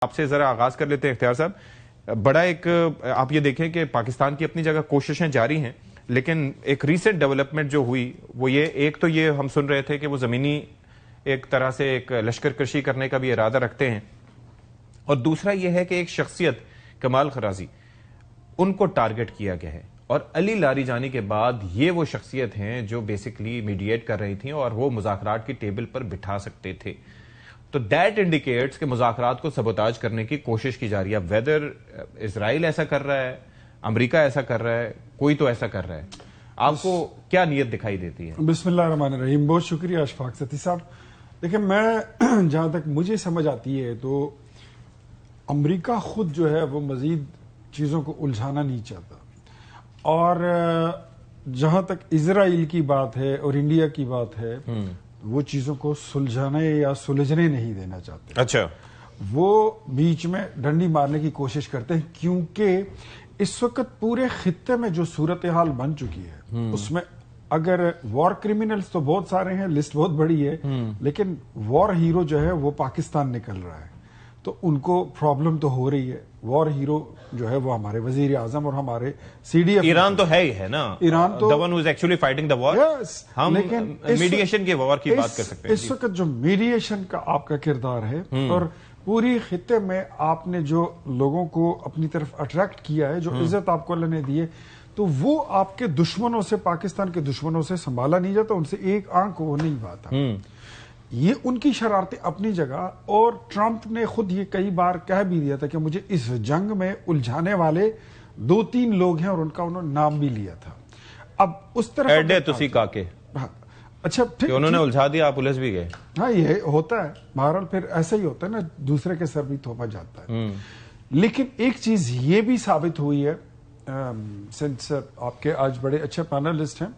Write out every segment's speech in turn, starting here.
آپ سے ذرا آغاز کر لیتے ہیں اختیار صاحب. بڑا ایک آپ یہ دیکھیں کہ پاکستان کی اپنی جگہ کوششیں جاری ہیں، لیکن ایک ریسنٹ ڈیولپمنٹ جو ہوئی وہ یہ ایک تو یہ ہم سن رہے تھے کہ وہ زمینی ایک طرح سے ایک لشکر کشی کرنے کا بھی ارادہ رکھتے ہیں، اور دوسرا یہ ہے کہ ایک شخصیت کمال خرازی ان کو ٹارگٹ کیا گیا ہے، اور علی لاریجانی کے بعد یہ وہ شخصیت ہیں جو بیسکلی میڈییٹ کر رہی تھیں اور وہ مذاکرات کی ٹیبل پر بٹھا سکتے تھے. تو دیٹ انڈیکیٹس کہ مذاکرات کو سبوتاج کرنے کی کوشش کی جا رہی ہے. ویدر اسرائیل ایسا کر رہا ہے، امریکہ ایسا کر رہا ہے، کوئی تو ایسا کر رہا ہے، آپ کو کیا نیت دکھائی دیتی ہے؟ بسم اللہ الرحمن الرحیم. بہت شکریہ اشفاق ستی صاحب. دیکھیں، میں جہاں تک مجھے سمجھ آتی ہے تو امریکہ خود جو ہے وہ مزید چیزوں کو الجھانا نہیں چاہتا، اور جہاں تک اسرائیل کی بات ہے اور انڈیا کی بات ہے وہ چیزوں کو سلجھانے یا سلجھنے نہیں دینا چاہتے. اچھا، وہ بیچ میں ڈنڈی مارنے کی کوشش کرتے ہیں، کیونکہ اس وقت پورے خطے میں جو صورتحال بن چکی ہے اس میں اگر وار کرمنلز تو بہت سارے ہیں، لسٹ بہت بڑی ہے، لیکن وار ہیرو جو ہے وہ پاکستان نکل رہا ہے، تو ان کو پرابلم تو ہو رہی ہے. وار ہیرو جو ہے وہ ہمارے وزیر اعظم اور ہمارے سی ڈی ایف. ایران تو ہے ہی ہے نا، ایران تو the one who is actually fighting the war. ہم میڈیشن کے وار کی بات کر سکتے ہیں. اس وقت جو میڈیشن کا آپ کا کردار ہے اور پوری خطے میں آپ نے جو لوگوں کو اپنی طرف اٹریکٹ کیا ہے، جو عزت آپ کو اللہ نے دی ہے، تو وہ آپ کے دشمنوں سے، پاکستان کے دشمنوں سے سنبھالا نہیں جاتا، ان سے ایک آنکھ وہ نہیں پاتا. یہ ان کی شرارتیں اپنی جگہ، اور ٹرمپ نے خود یہ کئی بار کہہ بھی دیا تھا کہ مجھے اس جنگ میں الجھانے والے 2-3 لوگ ہیں، اور ان کا انہوں نے نام بھی لیا تھا. اب اس طرح ایڈے تسی کاکے، اچھا ٹھیک، انہوں نے الجھا دیا، آپ الجھ بھی گئے. ہاں، یہ ہوتا ہے بہرحال، پھر ایسا ہی ہوتا ہے نا، دوسرے کے سر بھی تھوپا جاتا ہے. لیکن ایک چیز یہ بھی ثابت ہوئی ہے، سنس آپ کے آج بڑے اچھے پینلسٹ ہیں،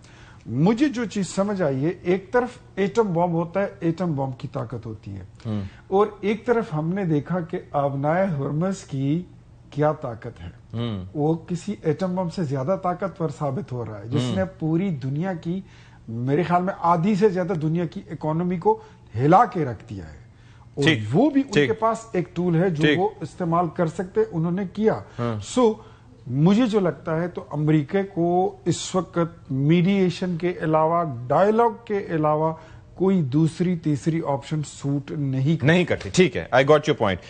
مجھے جو چیز سمجھ آئی ہے، ایک طرف ایٹم بم ہوتا ہے، ایٹم بم کی طاقت ہوتی ہے، اور ایک طرف ہم نے دیکھا کہ آبنائے ہرمز کی کیا طاقت ہے. وہ کسی ایٹم بم سے زیادہ طاقتور ثابت ہو رہا ہے، جس نے پوری دنیا کی، میرے خیال میں آدھی سے زیادہ دنیا کی اکانومی کو ہلا کے رکھ دیا ہے، اور وہ بھی ان کے پاس ایک ٹول ہے جو وہ استعمال کر سکتے، انہوں نے کیا. سو مجھے جو لگتا ہے تو امریکہ کو اس وقت میڈییشن کے علاوہ، ڈائیلاگ کے علاوہ کوئی دوسری تیسری آپشن سوٹ نہیں کرتی. ٹھیک ہے، آئی گاٹ یور پوائنٹ.